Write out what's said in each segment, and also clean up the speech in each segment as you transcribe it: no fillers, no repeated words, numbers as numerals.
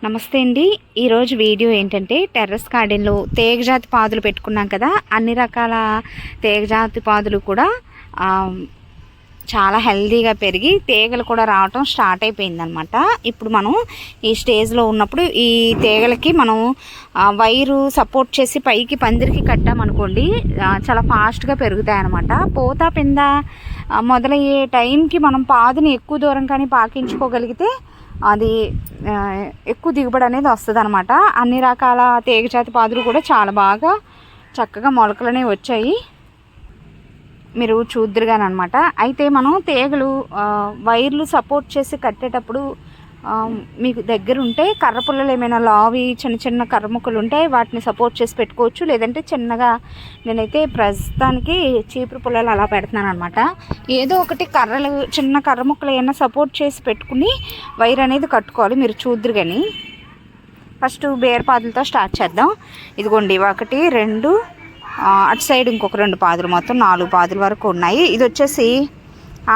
నమస్తే అండి. ఈరోజు వీడియో ఏంటంటే టెర్రస్ గార్డెన్లో తీగజాతి పాదులు పెట్టుకున్నాం కదా, అన్ని రకాల తీగజాతి పాదులు కూడా చాలా హెల్దీగా పెరిగి తీగలు కూడా రావటం స్టార్ట్ అయిపోయిందనమాట. ఇప్పుడు మనం ఈ స్టేజ్లో ఉన్నప్పుడు ఈ తీగలకి మనం వైరు సపోర్ట్ చేసి పైకి పందిరికి కట్టామనుకోండి, చాలా ఫాస్ట్గా పెరుగుతాయి అన్నమాట. పూత పింద మొదలయ్యే టైంకి మనం పాదుని ఎక్కువ దూరం కానీ పాకించుకోగలిగితే అది ఎక్కువ దిగుబడి అనేది వస్తుంది అనమాట. అన్ని రకాల తీగజాతి పాదులు కూడా చాలా బాగా చక్కగా మొలకలనే వచ్చాయి, మీరు చూద్దురుగానమాట. అయితే మనం తీగలు వైర్లు సపోర్ట్ చేసి కట్టేటప్పుడు మీకు దగ్గర ఉంటే కర్ర పుల్లలు ఏమైనా లావి చిన్న చిన్న కర్ర ముక్కలు ఉంటే వాటిని సపోర్ట్ చేసి పెట్టుకోవచ్చు. లేదంటే చిన్నగా నేనైతే ప్రస్తుతానికి చీపురు పుల్లలు అలా పెడుతున్నాను అనమాట. ఏదో ఒకటి కర్రలు చిన్న కర్ర ముక్కలు ఏమైనా సపోర్ట్ చేసి పెట్టుకుని వైర్ అనేది కట్టుకోవాలి, మీరు చూద్దురు. కానీ ఫస్ట్ బేరపాదులతో స్టార్ట్ చేద్దాం. ఇదిగోండి, 1 2 అటు సైడ్ ఇంకొక 2 పాదులు, మొత్తం 4 పాదుల వరకు ఉన్నాయి. ఇది వచ్చేసి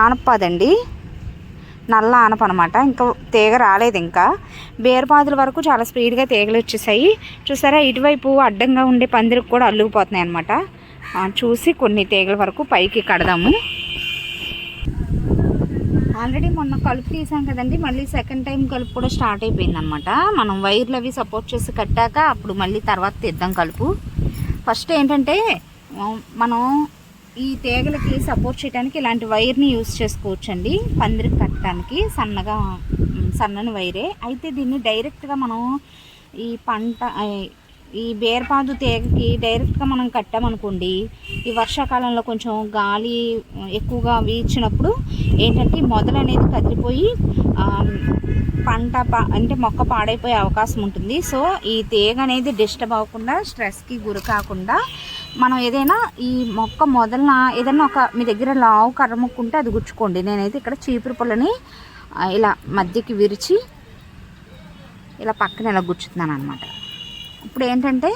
ఆనపాదండి, నల్ల ఆనప అనమాట. ఇంకా తీగ రాలేదు. ఇంకా బేరపాదుల వరకు చాలా స్పీడ్గా తీగలు వచ్చేసాయి. చూసారా, ఇటువైపు అడ్డంగా ఉండే పందిరికి కూడా అల్లుకుపోతున్నాయి అనమాట. చూసి కొన్ని తీగల వరకు పైకి కడదాము. ఆల్రెడీ మొన్న కలుపు తీసాం కదండి, మళ్ళీ సెకండ్ టైం కలుపు కూడా స్టార్ట్ అయిపోయింది అనమాట. మనం వైర్లు అవి సపోర్ట్ చేసి కట్టాక అప్పుడు మళ్ళీ తర్వాత తీద్దాం కలుపు. ఫస్ట్ ఏంటంటే మనం ఈ తీగలకి సపోర్ట్ చేయడానికి ఇలాంటి వైర్ని యూజ్ చేసుకోవచ్చండి, పందిరికి కట్టడానికి. సన్నని వైరే. అయితే దీన్ని డైరెక్ట్గా మనం ఈ బేరపాదు తీగకి డైరెక్ట్గా మనం కట్టామనుకోండి, ఈ వర్షాకాలంలో కొంచెం గాలి ఎక్కువగా వీచినప్పుడు ఏంటంటే మొదలు అనేది కదిలిపోయి అంటే మొక్క పాడైపోయే అవకాశం ఉంటుంది. సో ఈ తీగ అనేది డిస్టర్బ్ అవ్వకుండా, స్ట్రెస్కి గురి కాకుండా మనం ఏదైనా ఈ మొక్క మొదలన ఏదైనా మీ దగ్గర లావు కర్ర ముక్క ఉంటే అది గుచ్చుకోండి. నేనైతే ఇక్కడ చీపురు పుల్లని ఇలా మధ్యకి విరిచి ఇలా పక్కన ఇలా గుచ్చుతున్నాను అనమాట. ఇప్పుడు ఏంటంటే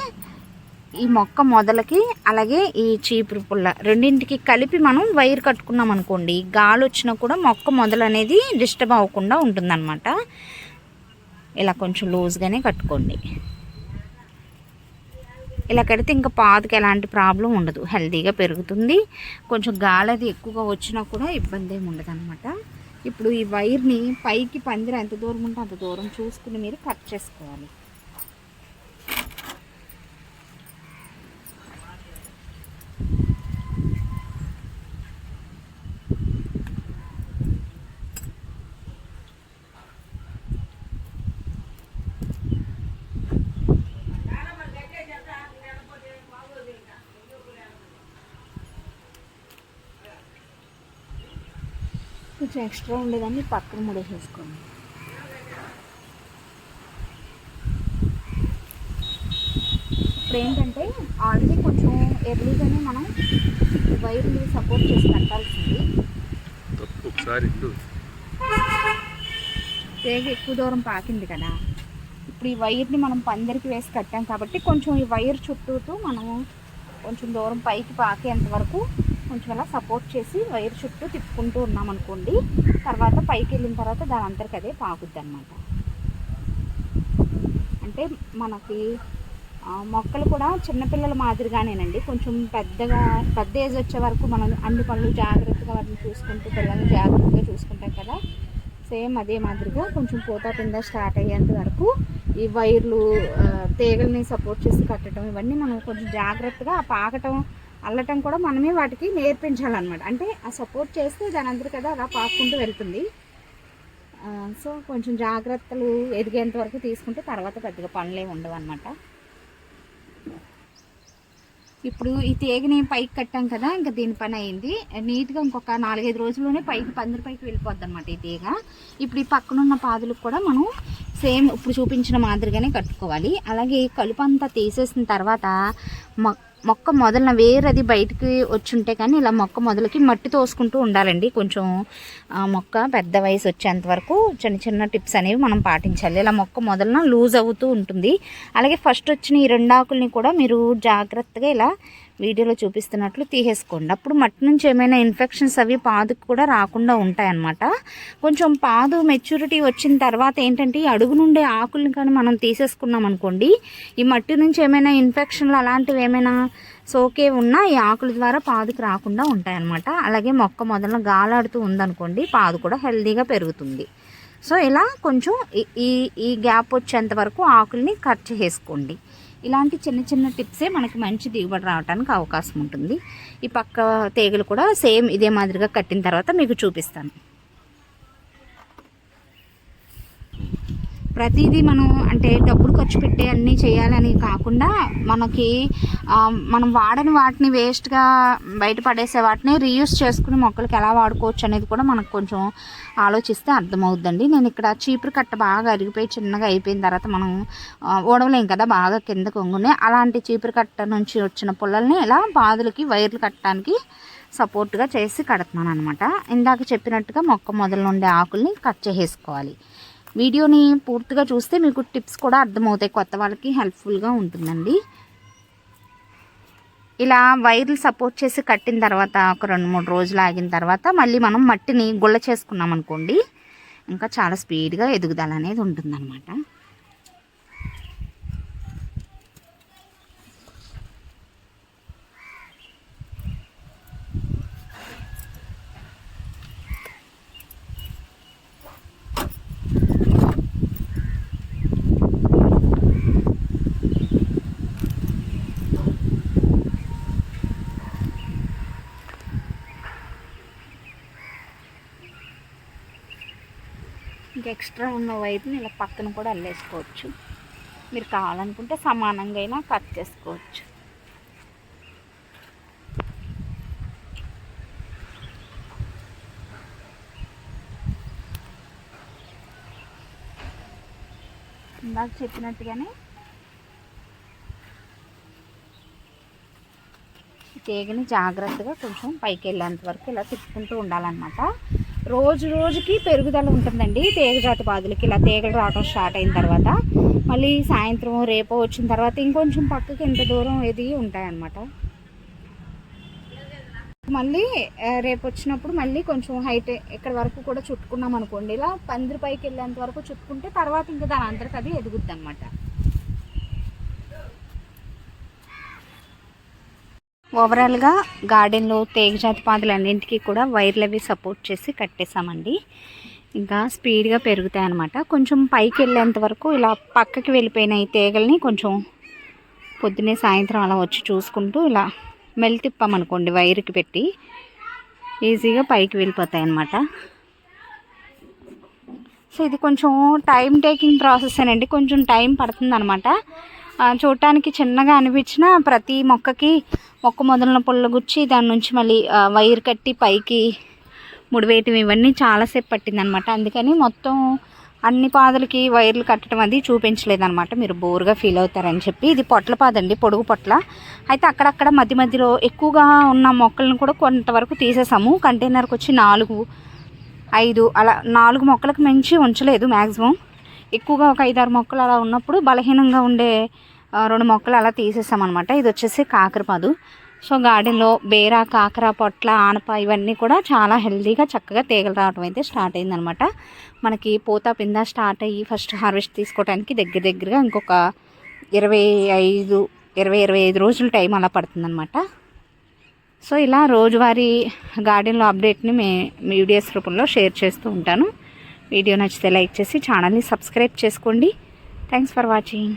ఈ మొక్క మొదలకి అలాగే ఈ చీపురు పుల్ల రెండింటికి కలిపి మనం వైర్ కట్టుకున్నాం అనుకోండి, గాలి వచ్చినా కూడా మొక్క మొదలు అనేది డిస్టర్బ్ అవ్వకుండా ఉంటుందన్నమాట. ఇలా కొంచెం లూజ్గానే కట్టుకోండి. ఇలా కడితే ఇంకా పాదుకి ఎలాంటి ప్రాబ్లం ఉండదు, హెల్తీగా పెరుగుతుంది. కొంచెం గాలి అది ఎక్కువగా వచ్చినా కూడా ఇబ్బంది ఏమి ఉండదు అనమాట. ఇప్పుడు ఈ వైర్ని పైకి పందిరి ఎంత దూరం ఉంటే అంత దూరం చూసుకుని మీరు కట్ చేసుకోవాలి. కొంచెం ఎక్స్ట్రా ఉండేదాన్ని పక్కన ముడేసేసుకోండి. ఇప్పుడు ఏంటంటే ఆల్రెడీ కొంచెం ఎర్లీగానే మనం వైర్లు సపోర్ట్ చేసి కట్టాల్సింది. తీగ ఎక్కువ దూరం పాకింది కదా, ఇప్పుడు ఈ వైర్ని మనం పందిరికి వేసి కట్టాం కాబట్టి కొంచెం ఈ వైర్ చుట్టూతో మనం కొంచెం దూరం పైకి పాకేంత వరకు కొంచెం అలా సపోర్ట్ చేసి వైర్ చుట్టూ తిప్పుకుంటూ ఉన్నామనుకోండి, తర్వాత పైకి వెళ్ళిన తర్వాత దాని అంతరికి అదే పాకుద్ది అనమాట. అంటే మనకి మొక్కలు కూడా చిన్నపిల్లల మాదిరిగానేనండి, కొంచెం పెద్ద ఏజ్ వచ్చే వరకు మనం అన్ని పనులు జాగ్రత్తగా వాటిని చూసుకుంటూ పిల్లల్ని జాగ్రత్తగా చూసుకుంటాం కదా, సేమ్ అదే మాదిరిగా కొంచెం పూత పింద స్టార్ట్ అయ్యేంత వరకు ఈ వైర్లు తీగల్ని సపోర్ట్ చేసి కట్టడం ఇవన్నీ మనం కొంచెం జాగ్రత్తగా పాకటం అల్లటం కూడా మనమే వాటికి నేర్పించాలన్నమాట. అంటే ఆ సపోర్ట్ చేస్తే దాని అందరు కదా అలా పాకుంటూ వెళ్తుంది. సో కొంచెం జాగ్రత్తలు ఎదిగేంత వరకు తీసుకుంటే తర్వాత పెద్దగా పనులే ఉండవు అన్నమాట. ఇప్పుడు ఈ తీగని పైకి కట్టాం కదా, ఇంకా దీని పని అయింది. నీట్గా ఇంకొక 4-5 రోజుల్లోనే పందిరి పైకి వెళ్ళిపోద్ది అనమాట ఈ తీగ. ఇప్పుడు ఈ పక్కనున్న పాదులకు కూడా మనం సేమ్ ఇప్పుడు చూపించిన మాదిరిగానే కట్టుకోవాలి. అలాగే కలుపు అంతా తీసేసిన తర్వాత మొక్క మొదలన వేరది బయటికి వచ్చుంటే కానీ ఇలా మొక్క మొదలకి మట్టి తోసుకుంటూ ఉండాలండి. కొంచెం మొక్క పెద్ద వయసు వచ్చేంత వరకు చిన్న చిన్న టిప్స్ అనేవి మనం పాటించాలి. ఇలా మొక్క మొదలన లూజ్ అవుతూ ఉంటుంది. అలాగే ఫస్ట్ వచ్చిన ఈ 2 ఆకుల్ని కూడా మీరు జాగ్రత్తగా ఇలా వీడియోలో చూపిస్తున్నట్లు తీసేసుకోండి. అప్పుడు మట్టి నుంచి ఏమైనా ఇన్ఫెక్షన్స్ అవి పాదుకు కూడా రాకుండా ఉంటాయన్నమాట. కొంచెం పాదు మెచ్యూరిటీ వచ్చిన తర్వాత ఏంటంటే ఈ అడుగు నుండే ఆకుల్ని కానీ మనం తీసేసుకున్నాం అనుకోండి, ఈ మట్టి నుంచి ఏమైనా ఇన్ఫెక్షన్లు అలాంటివి ఏమైనా సోకే ఉన్నా ఈ ఆకుల ద్వారా పాదుకు రాకుండా ఉంటాయన్నమాట. అలాగే మొక్క మొదలను గాలాడుతూ ఉందనుకోండి, పాదు కూడా హెల్తీగా పెరుగుతుంది. సో ఇలా కొంచెం ఈ గ్యాప్ వచ్చేంత వరకు ఆకుల్ని కట్ చేసుకోండి. ఇలాంటి చిన్న చిన్న టిప్సే మనకి మంచి దిగుబడి రావడానికి అవకాశం ఉంటుంది. ఈ పక్క తీగలు కూడా సేమ్ ఇదే మాదిరిగా కట్టిన తర్వాత మీకు చూపిస్తాను. ప్రతిదీ మనం అంటే డబ్బులు ఖర్చు పెట్టి అన్నీ చేయాలని కాకుండా మనం వాడని వాటిని వేస్ట్గా బయట పడేసే వాటిని రీయూస్ చేసుకుని మొక్కలకి ఎలా వాడుకోవచ్చు అనేది కూడా మనకు కొంచెం ఆలోచిస్తే అర్థమవుద్దండి. నేను ఇక్కడ చీపురు కట్ట బాగా అరిగిపోయి చిన్నగా అయిపోయిన తర్వాత మనం ఓడవలేం కదా, బాగా కింద కొంగునే, అలాంటి చీపురు కట్ట నుంచి వచ్చిన పుల్లల్ని ఇలా పాదులకి వైర్లు కట్టడానికి సపోర్ట్గా చేసి కడుతున్నాను అనమాట. ఇందాక చెప్పినట్టుగా మొక్క మొదలు నుండే ఆకుల్ని కట్ చేసేసుకోవాలి. వీడియోని పూర్తిగా చూస్తే మీకు టిప్స్ కూడా అర్థమవుతాయి, కొత్త వాళ్ళకి హెల్ప్ఫుల్గా ఉంటుందండి. ఇలా వైర్లు సపోర్ట్ చేసి కట్టిన తర్వాత ఒక 2-3 రోజులు ఆగిన తర్వాత మళ్ళీ మనం మట్టిని గుల్ల చేసుకున్నాం అనుకోండి, ఇంకా చాలా స్పీడ్గా ఎదుగుదల అనేది ఉంటుందన్నమాట. ఇంకా ఎక్స్ట్రా ఉన్న వైర్ని ఇలా పక్కన కూడా అల్లేసుకోవచ్చు. మీరు కావాలనుకుంటే సమానంగా అయినా కట్ చేసుకోవచ్చు. ఇందాక చెప్పినట్టుగానే తీగని జాగ్రత్తగా కొంచెం పైకి వెళ్ళేంత వరకు ఇలా తిప్పుకుంటూ ఉండాలన్నమాట. రోజు రోజుకి పెరుగుదల ఉంటుందండి తీగ జాతి పాదులకి. ఇలా తీగలు రావడం స్టార్ట్ అయిన తర్వాత మళ్ళీ సాయంత్రం రేపో వచ్చిన తర్వాత ఇంకొంచెం పక్కకి ఇంత దూరం ఎదిగి ఉంటాయన్నమాట. మళ్ళీ రేపు వచ్చినప్పుడు మళ్ళీ కొంచెం హైట్ ఇక్కడ వరకు కూడా చుట్టుకున్నాం అనుకోండి, ఇలా పందిరి పైకి వెళ్ళేంత వరకు చుట్టుకుంటే తర్వాత ఇంకా దాని అంతరికి అది ఎదుగుద్ది అనమాట. ఓవరాల్గా గార్డెన్లో తీగ జాతి పాదులు అన్నింటికి కూడా వైర్లు అవి సపోర్ట్ చేసి కట్టేసామండి. ఇంకా స్పీడ్గా పెరుగుతాయి అన్నమాట. కొంచెం పైకి వెళ్ళేంత వరకు ఇలా పక్కకి వెళ్ళిపోయిన ఈ తీగల్ని కొంచెం పొద్దున్నే సాయంత్రం అలా వచ్చి చూసుకుంటూ ఇలా మెల్ తిప్పామనుకోండి వైర్కి పెట్టి, ఈజీగా పైకి వెళ్ళిపోతాయి అన్నమాట. సో ఇది కొంచెం టైం టేకింగ్ ప్రాసెస్ అండి, కొంచెం టైం పడుతుంది అనమాట. చూడటానికి చిన్నగా అనిపించిన ప్రతి మొక్కకి మొక్క మొదలన పుల్ల గుచ్చి దాని నుంచి మళ్ళీ వైర్ కట్టి పైకి ముడివేయటం ఇవన్నీ చాలాసేపు పట్టిందనమాట. అందుకని మొత్తం అన్ని పాదులకి వైర్లు కట్టడం అది చూపించలేదన్నమాట, మీరు బోర్గా ఫీల్ అవుతారని చెప్పి. ఇది పొట్ల పాదండి, పొడుగు పొట్ల. అయితే అక్కడక్కడ మధ్య మధ్యలో ఎక్కువగా ఉన్న మొక్కలను కూడా కొంతవరకు తీసేసాము. కంటైనర్కి వచ్చి 4-5 అలా 4 మొక్కలకు మించి ఉంచలేదు మ్యాక్సిమం. ఎక్కువగా ఒక 5-6 మొక్కలు అలా ఉన్నప్పుడు బలహీనంగా ఉండే 2 మొక్కలు అలా తీసేసామన్నమాట. ఇది వచ్చేసి కాకరపాదు. సో గార్డెన్లో బేర, కాకర, పొట్ల, ఆనప ఇవన్నీ కూడా చాలా హెల్తీగా చక్కగా తీగలు రావడం అయితే స్టార్ట్ అయిందనమాట. మనకి పూత పింద స్టార్ట్ అయ్యి ఫస్ట్ హార్వెస్ట్ తీసుకోవడానికి దగ్గరగా ఇంకొక 20-25 రోజుల టైం అలా పడుతుందన్నమాట. సో ఇలా రోజువారీ గార్డెన్లో అప్డేట్ని వీడియోస్ రూపంలో షేర్ చేస్తూ ఉంటాను. వీడియో నచ్చితే లైక్ చేసి ఛానల్ని సబ్స్క్రైబ్ చేసుకోండి. Thanks for watching.